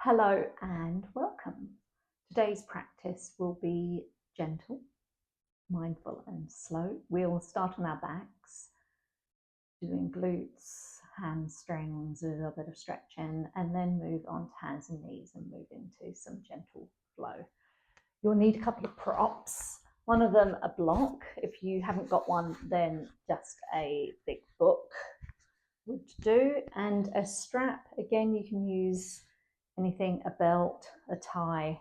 Hello and welcome. Today's practice will be gentle, mindful and slow. We'll start on our backs, doing glutes, hamstrings, a little bit of stretching, and then move on to hands and knees and move into some gentle flow. You'll need a couple of props. One of them a block. If you haven't got one, then just a big book would do, and a strap. Again, you can use anything, a belt, a tie.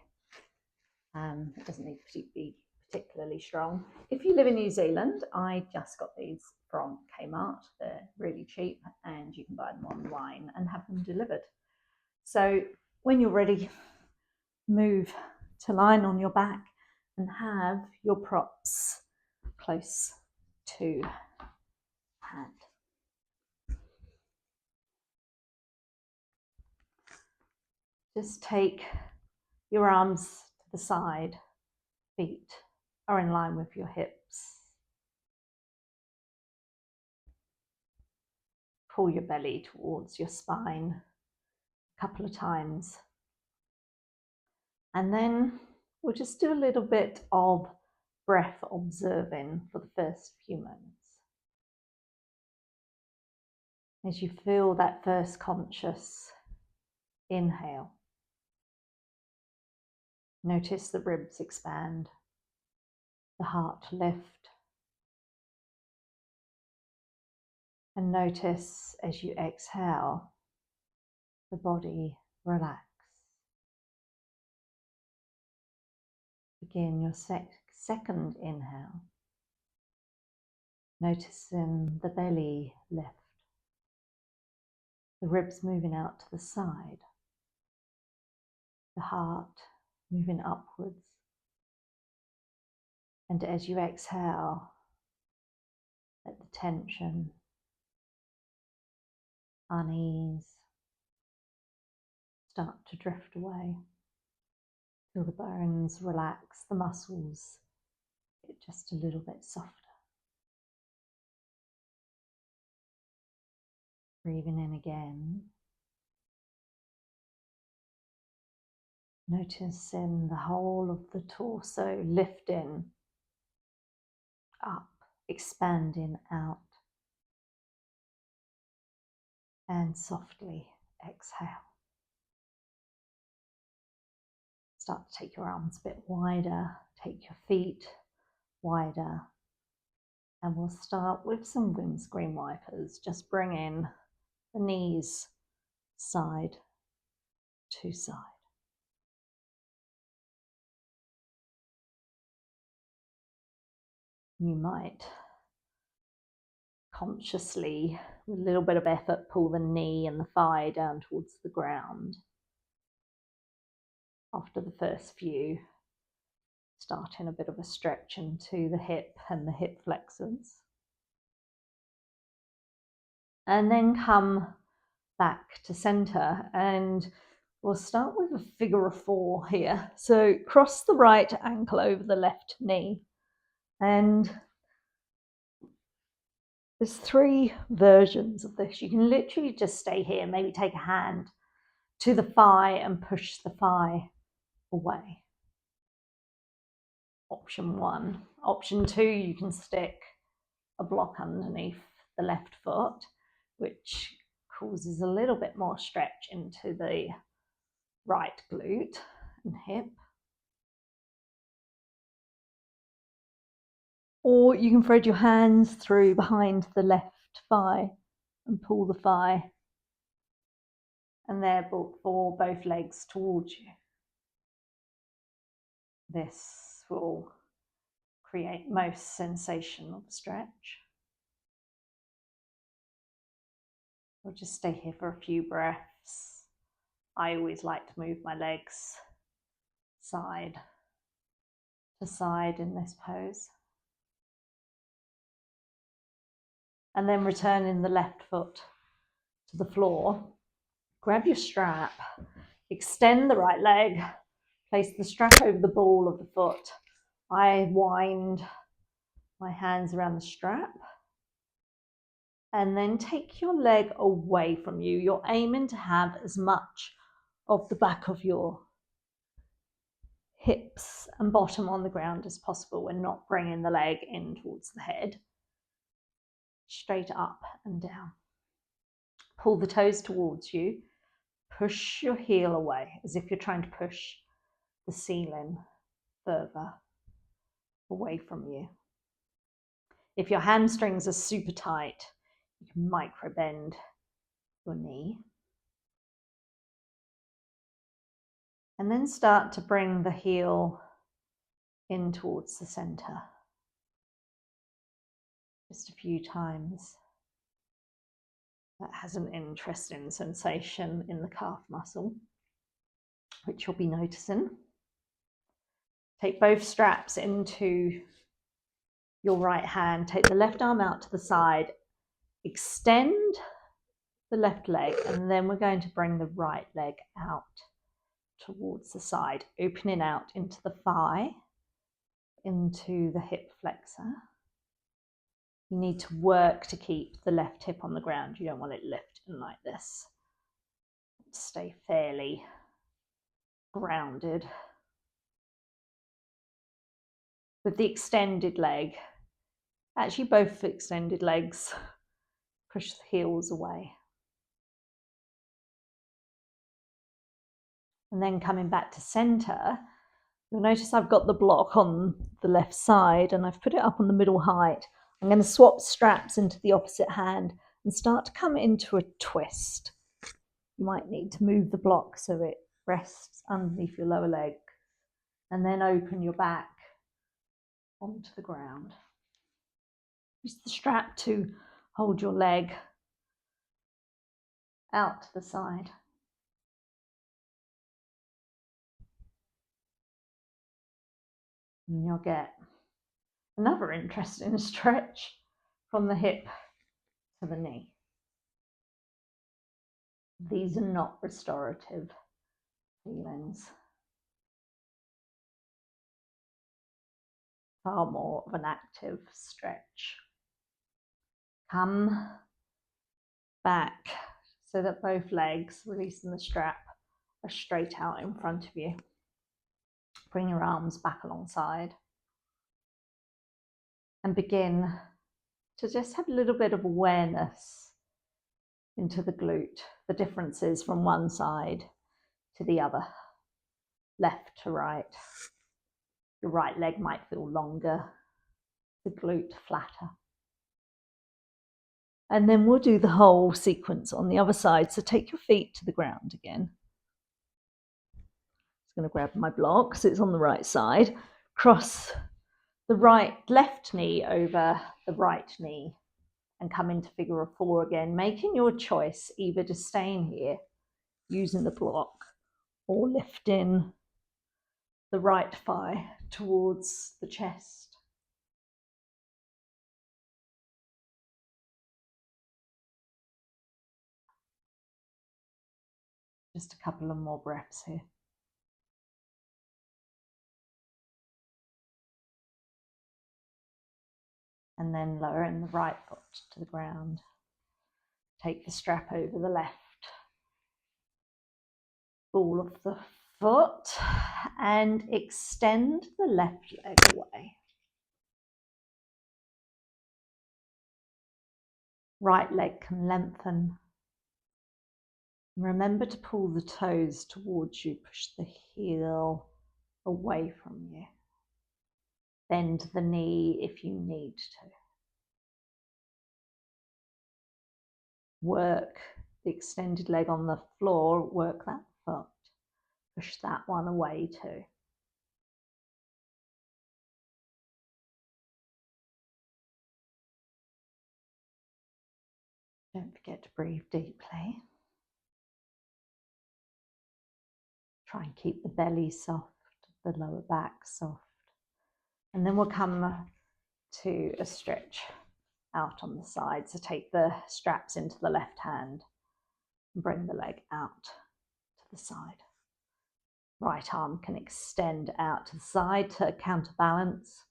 It doesn't need to be particularly strong. If you live in New Zealand, I just got these from Kmart. They're really cheap and you can buy them online and have them delivered. So when you're ready, move to lying on your back and have your props close to hand. Just take your arms to the side, feet are in line with your hips. Pull your belly towards your spine a couple of times. And then we'll just do a little bit of breath observing for the first few moments. As you feel that first conscious inhale, notice the ribs expand, the heart lift, and notice as you exhale, the body relax. Begin your second inhale, noticing the belly lift, the ribs moving out to the side, the heart moving upwards. And as you exhale, let the tension, unease start to drift away. Feel the bones relax, the muscles get just a little bit softer. Breathing in again. Noticing the whole of the torso lifting up, expanding out. And softly exhale. Start to take your arms a bit wider, take your feet wider. And we'll start with some windscreen wipers. Just bring in the knees side to side. You might consciously, with a little bit of effort, pull the knee and the thigh down towards the ground. After the first few, starting a bit of a stretch into the hip and the hip flexors. And then come back to center, and we'll start with a figure of 4 here. So cross the right ankle over the left knee, and there's 3 versions of this. You can literally just stay here, maybe take a hand to the thigh and push the thigh away. Option 1. Option 2, you can stick a block underneath the left foot, which causes a little bit more stretch into the right glute and hip. Or you can thread your hands through behind the left thigh and pull the thigh, and therefore both legs towards you. This will create most sensation of stretch. We'll just stay here for a few breaths. I always like to move my legs side to side in this pose. And then returning the left foot to the floor. Grab your strap, extend the right leg, place the strap over the ball of the foot. I wind my hands around the strap and then take your leg away from you. You're aiming to have as much of the back of your hips and bottom on the ground as possible. We're not bringing the leg in towards the head. Straight up and down. Pull the toes towards you. Push your heel away as if you're trying to push the ceiling further away from you. If your hamstrings are super tight, you can micro bend your knee. And then start to bring the heel in towards the center. Just a few times. That has an interesting sensation in the calf muscle, which you'll be noticing. Take both straps into your right hand. Take the left arm out to the side. Extend the left leg, and then we're going to bring the right leg out towards the side, opening out into the thigh, into the hip flexor. You need to work to keep the left hip on the ground. You don't want it lifting like this. Stay fairly grounded. With the extended leg, actually both extended legs, push the heels away. And then coming back to center, you'll notice I've got the block on the left side and I've put it up on the middle height. I'm going to swap straps into the opposite hand and start to come into a twist. You might need to move the block so it rests underneath your lower leg, and then open your back onto the ground. Use the strap to hold your leg out to the side. And you'll get another interesting stretch from the hip to the knee. These are not restorative feelings. Far more of an active stretch. Come back so that both legs, releasing the strap, are straight out in front of you. Bring your arms back alongside and begin to just have a little bit of awareness into the glute, the differences from one side to the other, left to right. Your right leg might feel longer, the glute flatter. And then we'll do the whole sequence on the other side. So take your feet to the ground again. I'm going to grab my block because it's on the right side. Cross the left knee over the right knee and come into figure of four again, making your choice either to stay in here using the block or lifting the right thigh towards the chest. Just a couple of more breaths here. And then lowering the right foot to the ground. Take the strap over the left ball of the foot and extend the left leg away. Right leg can lengthen. Remember to pull the toes towards you, push the heel away from you. Bend the knee if you need to. Work the extended leg on the floor, work that foot. Push that one away too. Don't forget to breathe deeply. Try and keep the belly soft, the lower back soft. And then we'll come to a stretch out on the side. So take the straps into the left hand and bring the leg out to the side. Right arm can extend out to the side to counterbalance.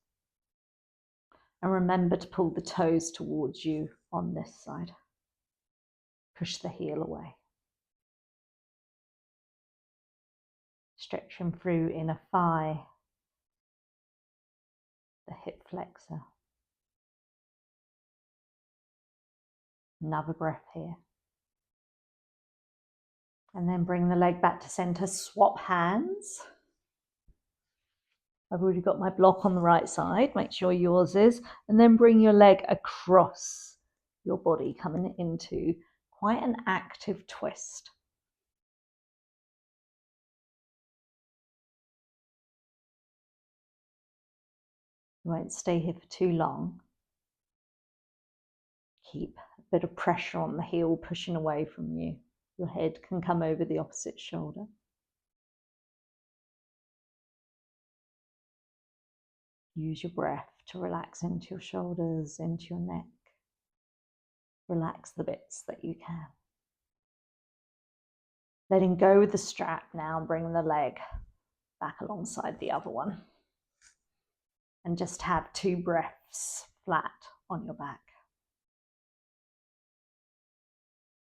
And remember to pull the toes towards you on this side. Push the heel away. stretching through inner thigh, the hip flexor. Another breath here. And then bring the leg back to center, swap hands. I've already got my block on the right side, make sure yours is, and then bring your leg across your body, coming into quite an active twist. You won't stay here for too long. Keep a bit of pressure on the heel pushing away from you. Your head can come over the opposite shoulder. Use your breath to relax into your shoulders, into your neck. Relax the bits that you can. Letting go with the strap now, bring the leg back alongside the other one. And just have 2 breaths flat on your back.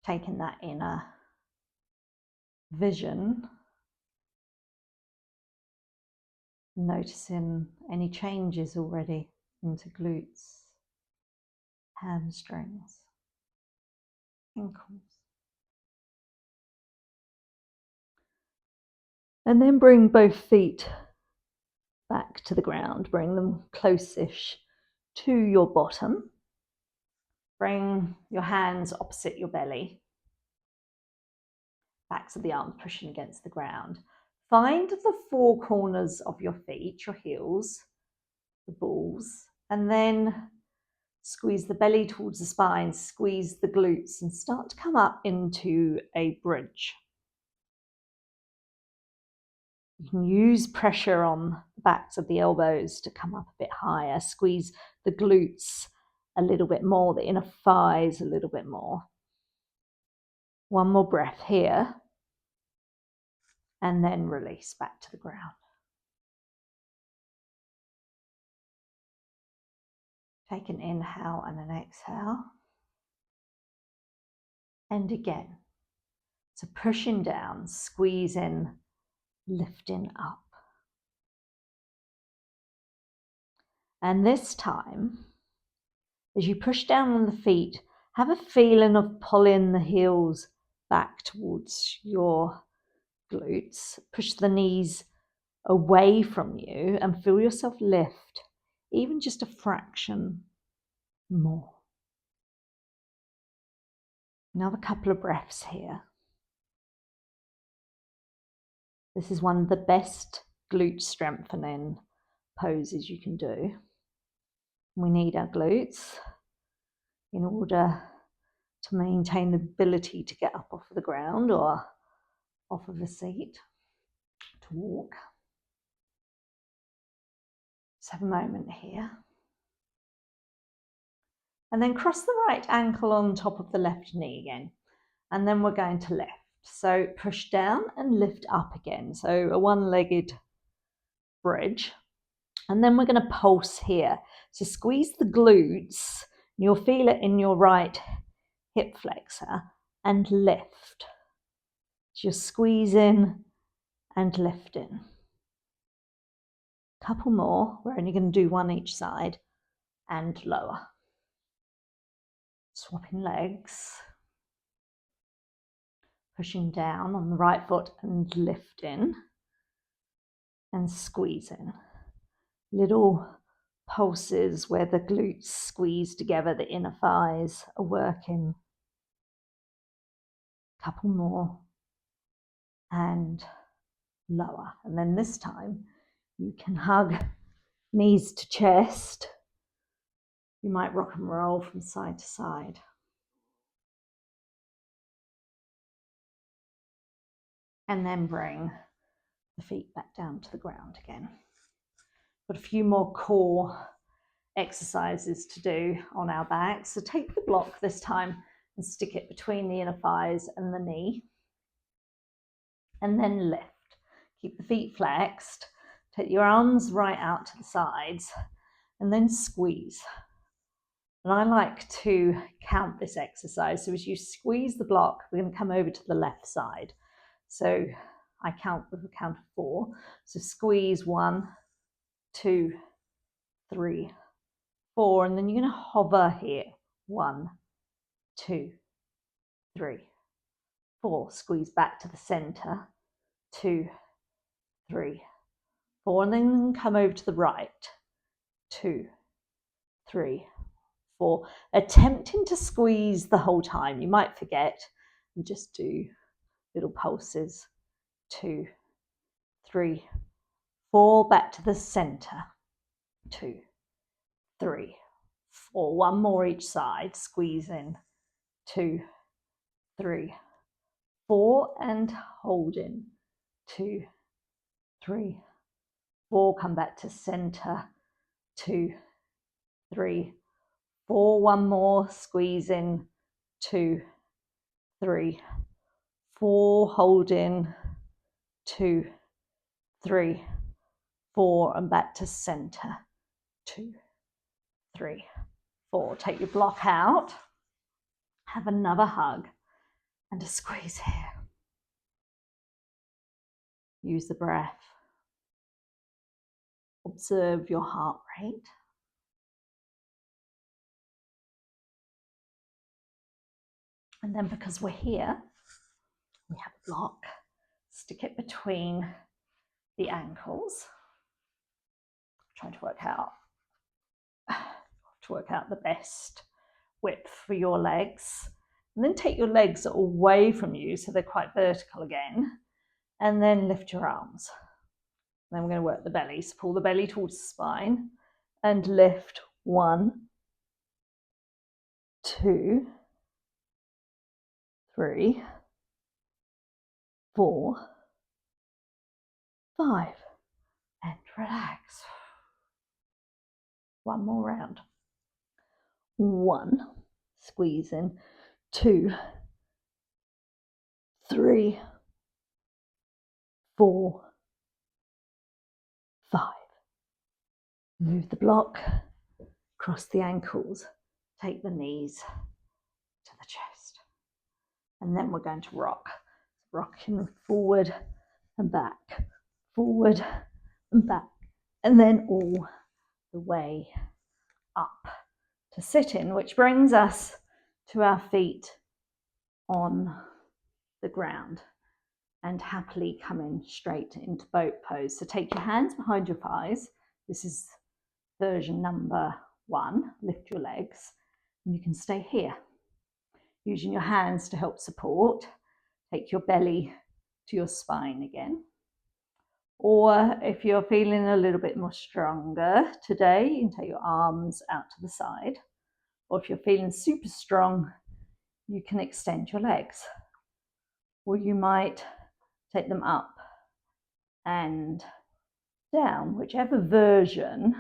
Taking that inner vision, noticing any changes already into glutes, hamstrings, ankles. And then bring both feet back to the ground. Bring them close-ish to your bottom. Bring your hands opposite your belly. Backs of the arms pushing against the ground. Find the 4 corners of your feet, your heels, the balls, and then squeeze the belly towards the spine, squeeze the glutes, and start to come up into a bridge. You can use pressure on the backs of the elbows to come up a bit higher. Squeeze the glutes a little bit more, the inner thighs a little bit more. One more breath here. And then release back to the ground. Take an inhale and an exhale. And again. So pushing down, squeezing, lifting up. And this time, as you push down on the feet, have a feeling of pulling the heels back towards your glutes. Push the knees away from you and feel yourself lift, even just a fraction more. Another couple of breaths here. This is one of the best glute strengthening poses you can do. We need our glutes in order to maintain the ability to get up off of the ground or off of a seat, to walk. Just have a moment here. And then cross the right ankle on top of the left knee again. And then we're going to lift. So push down and lift up again. So a one-legged bridge. And then we're going to pulse here. So squeeze the glutes. You'll feel it in your right hip flexor and lift. So you're squeezing and lifting. Couple more. We're only going to do one each side and lower. Swapping legs. Pushing down on the right foot and lifting and squeezing. Little pulses where the glutes squeeze together, the inner thighs are working. Couple more and lower. And then this time you can hug knees to chest. You might rock and roll from side to side. And then bring the feet back down to the ground again. Got a few more core exercises to do on our backs. So take the block this time and stick it between the inner thighs and the knee. And then lift. Keep the feet flexed. Take your arms right out to the sides and then squeeze. And I like to count this exercise. So as you squeeze the block, we're going to come over to the left side. So I count with a count of 4. So squeeze 1, 2, 3, 4, and then you're going to hover here. 1, 2, 3, 4. Squeeze back to the center. 2, 3, 4, and then come over to the right. 2, 3, 4. Attempting to squeeze the whole time. You might forget and just do little pulses. 2, 3, 4. Back to the center. 2, 3, 4. One more each side. Squeeze in. 2, 3, 4, and hold in. 2, 3, 4. Come back to center. 2, 3, 4. One more. Squeeze in. 2, 3, 4. Hold in. 2, 3, 4, and back to center. 2, 3, 4. Take your block out. Have another hug and a squeeze here. Use the breath. Observe your heart rate. And then because we're here, we have a block. Stick it between the ankles. Trying to work out the best width for your legs. And then take your legs away from you so they're quite vertical again. And then lift your arms. And then we're going to work the belly. So pull the belly towards the spine and lift. 1, 2, 3, 4, 5, and relax. One more round. 1, squeeze in. 2, 3, 4, 5. Move the block, cross the ankles, take the knees to the chest. And then we're going to rock. Rocking forward and back, forward and back, and then all the way up to sit in, which brings us to our feet on the ground and happily coming straight into boat pose. So take your hands behind your thighs. This is version number 1. Lift your legs and you can stay here. Using your hands to help support. Take your belly to your spine again. Or if you're feeling a little bit more stronger today, you can take your arms out to the side. Or if you're feeling super strong, you can extend your legs. Or you might take them up and down, whichever version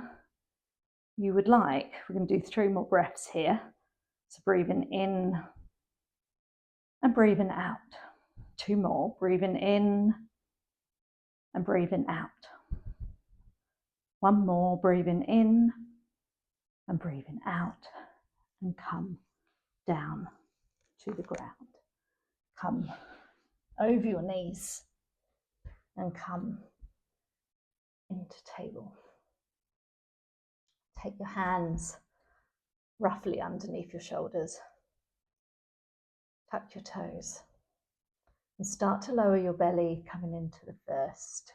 you would like. We're going to do 3 more breaths here. So breathing in and breathing out. 2 more, breathing in and breathing out. 1 more, breathing in and breathing out, and come down to the ground. Come over your knees and come into table. Take your hands roughly underneath your shoulders. Tuck your toes and start to lower your belly, coming into the first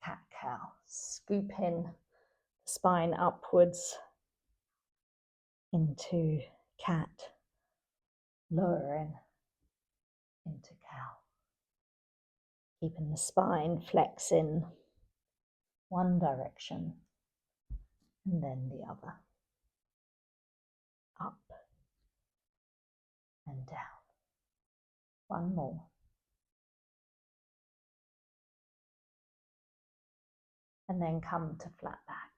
cat-cow. Scoop in the spine upwards into cat, lowering into cow. Keeping the spine flexing one direction and then the other. Up and down. 1 more. And then come to flat back.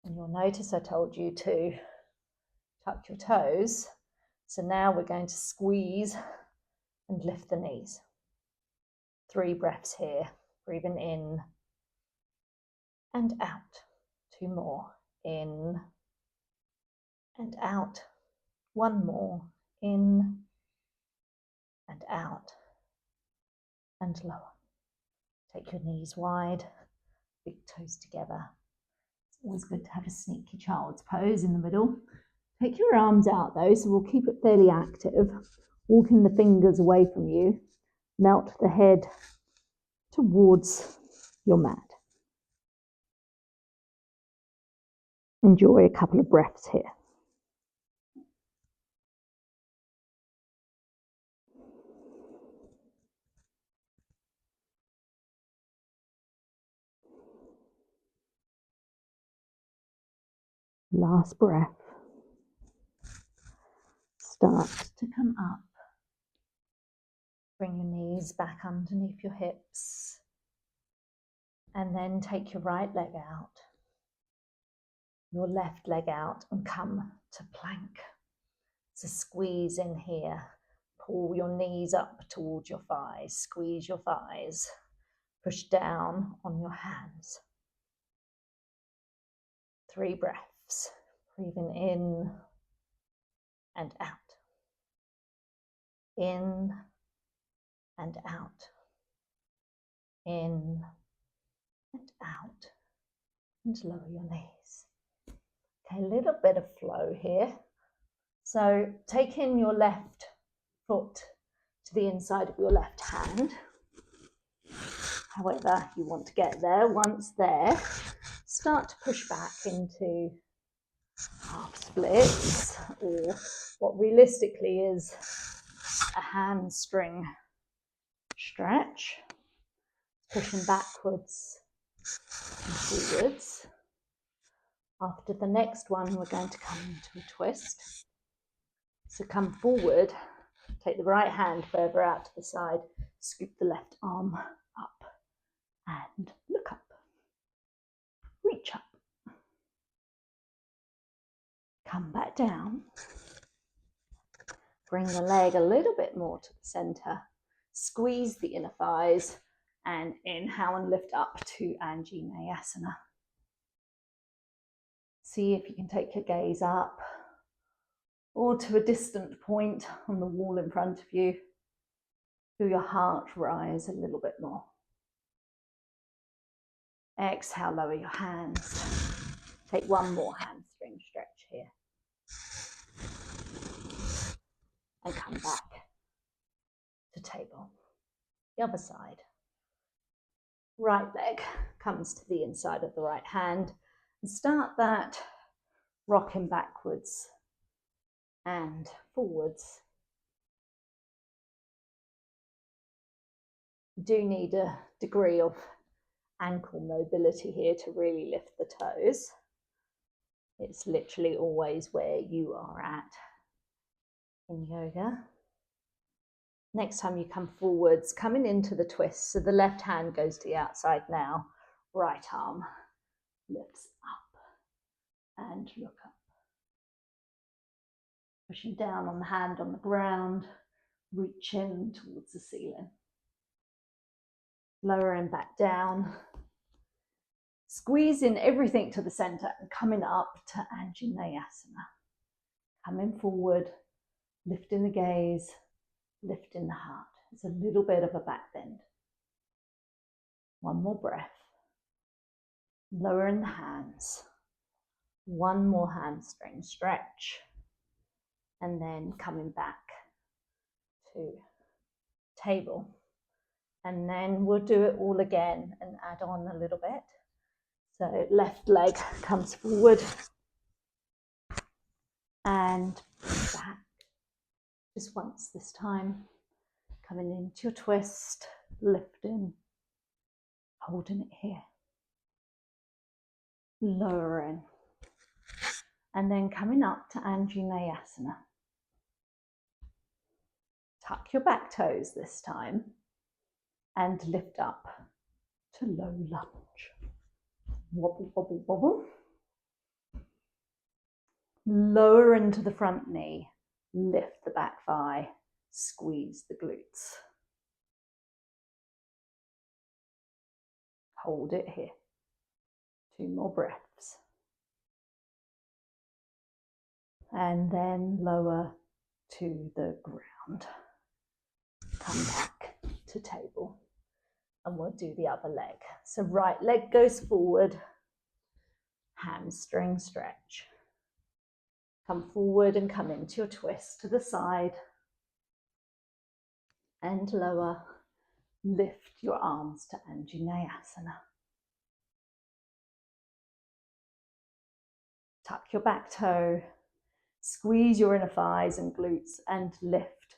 And you'll notice I told you to tuck your toes. So now we're going to squeeze and lift the knees. 3 breaths here. Breathing in and out. 2 more. In and out. 1 more. In and out. and lower. Take your knees wide, big toes together. It's always good to have a sneaky child's pose in the middle. Take your arms out though, so we'll keep it fairly active. Walking the fingers away from you, melt the head towards your mat. Enjoy a couple of breaths here. Last breath. Start to come up. Bring your knees back underneath your hips. And then take your right leg out, your left leg out, and come to plank. So squeeze in here. Pull your knees up towards your thighs. Squeeze your thighs. Push down on your hands. 3 breaths. Breathing in and out. In and out. In and out. And lower your knees. Okay, a little bit of flow here. So take in your left foot to the inside of your left hand. However you want to get there. Once there, start to push back into half splits, or what realistically is a hamstring stretch. Pushing backwards and forwards. After the next one, we're going to come into a twist. So come forward, take the right hand further out to the side, scoop the left arm up and look up. Reach up. Come back down. Bring the leg a little bit more to the center. Squeeze the inner thighs and inhale and lift up to Anjaneyasana. See if you can take your gaze up or to a distant point on the wall in front of you. Feel your heart rise a little bit more. Exhale, lower your hands. Take one more hamstring stretch here. And come back to table. The other side. Right leg comes to the inside of the right hand. And start that rocking backwards and forwards. You do need a degree of ankle mobility here to really lift the toes. It's literally always where you are at in yoga. Next time you come forwards, coming into the twist, so the left hand goes to the outside now, right arm lifts up and look up. Pushing down on the hand on the ground, reach in towards the ceiling. Lowering back down, squeezing everything to the center and coming up to Anjaneyasana. Coming forward, lifting the gaze, lifting the heart. It's a little bit of a back bend. One more breath. Lowering the hands. One more hamstring stretch. And then coming back to table. And then we'll do it all again and add on a little bit. So left leg comes forward and back. Just once this time. Coming into your twist, lifting, holding it here. Lowering. And then coming up to Anjaneyasana. Tuck your back toes this time and lift up to low lunge. Wobble, wobble, wobble. Lower into the front knee. Lift the back thigh. Squeeze the glutes. Hold it here. 2 more breaths. And then lower to the ground. Come back to table. and we'll do the other leg. So right leg goes forward, hamstring stretch. Come forward and come into your twist to the side and lower. Lift your arms to Anjaneyasana. Tuck your back toe, squeeze your inner thighs and glutes and lift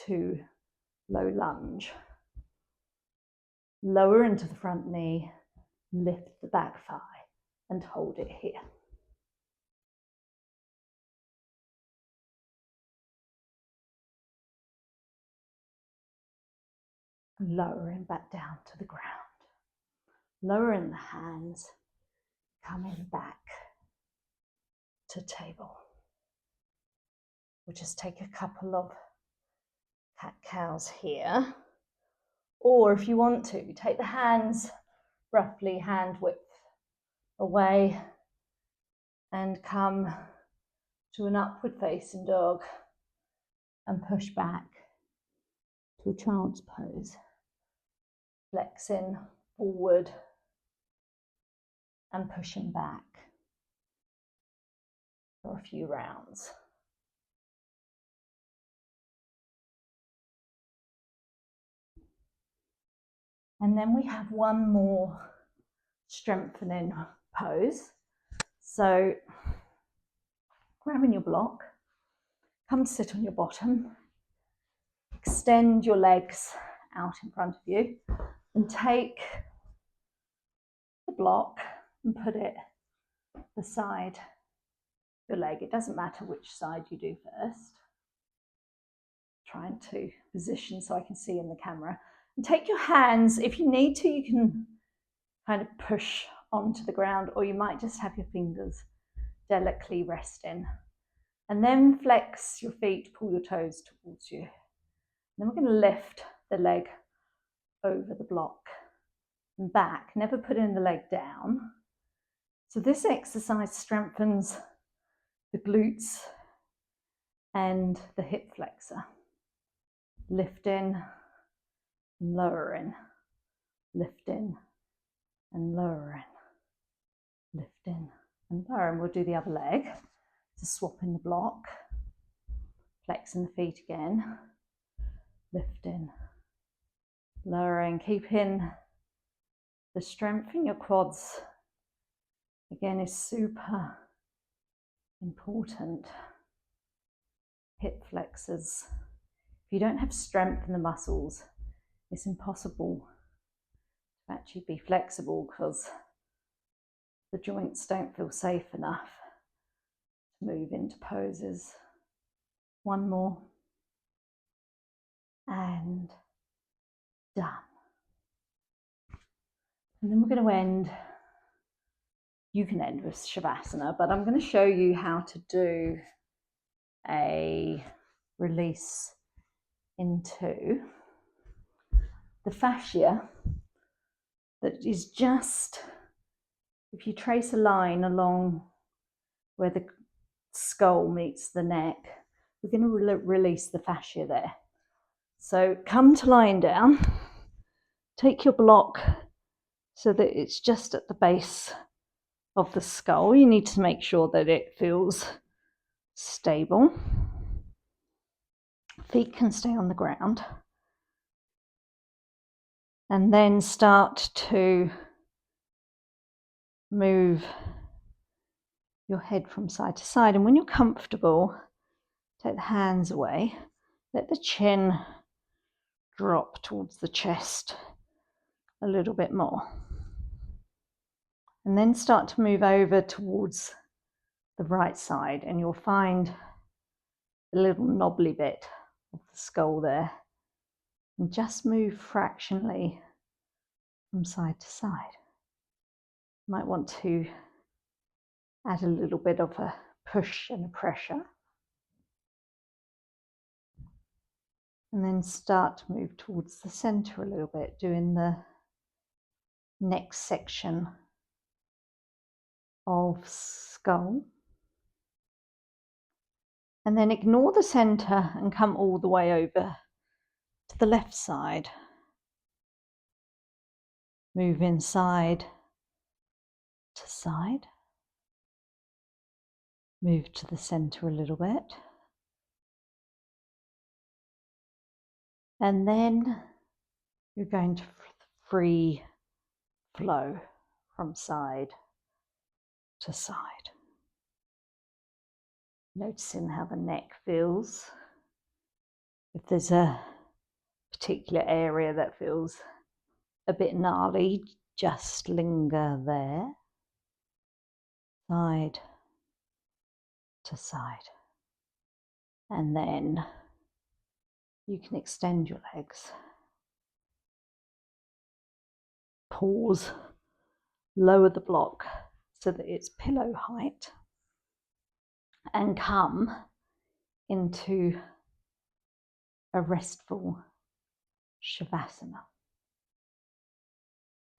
to low lunge. Lower into the front knee, lift the back thigh and hold it here. Lowering back down to the ground. Lowering the hands, coming back to table. We'll just take a couple of cat-cows here. Or if you want to, take the hands roughly hand width away and come to an upward facing dog and push back to a child's pose. Flexing forward and pushing back for a few rounds. And then we have one more strengthening pose. So grabbing your block, come sit on your bottom, extend your legs out in front of you and take the block and put it beside your leg. It doesn't matter which side you do first. Trying to position so I can see in the camera. And take your hands, if you need to, you can kind of push onto the ground, or you might just have your fingers delicately resting. And then flex your feet, pull your toes towards you. Then we're going to lift the leg over the block and back, never putting the leg down. So this exercise strengthens the glutes and the hip flexor. Lifting, lowering, lifting and lowering, lifting and lowering. We'll do the other leg. So swapping the block, flexing the feet again, lifting, lowering, keeping the strength in your quads. Again, is super important. Hip flexors. If you don't have strength in the muscles, it's impossible to actually be flexible because the joints don't feel safe enough to move into poses. One more. And done. And then we're going to end. You can end with Shavasana, but I'm going to show you how to do a release into the fascia that is just, if you trace a line along where the skull meets the neck, we're going to release the fascia there. So come to lying down, take your block so that it's just at the base of the skull. You need to make sure that it feels stable. Feet can stay on the ground. And then start to move your head from side to side. And when you're comfortable, take the hands away. Let the chin drop towards the chest a little bit more. And then start to move over towards the right side, and you'll find a little knobbly bit of the skull there. And just move fractionally from side to side. You might want to add a little bit of a push and a pressure. And then start to move towards the center a little bit, doing the next section of skull. And then ignore the center and come all the way over to the left side. moving side to side. Move to the center a little bit. And then you're going to free flow from side to side. Noticing how the neck feels. If there's a particular area that feels a bit gnarly, just linger there. Side to side. And then you can extend your legs. Pause, lower the block so that it's pillow height, and come into a restful savasana.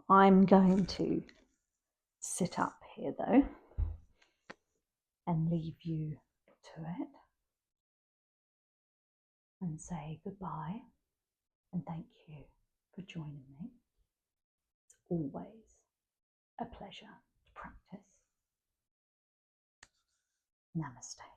I'm going to sit up here though and leave you to it and say goodbye and thank you for joining me. It's always a pleasure to practice. Namaste.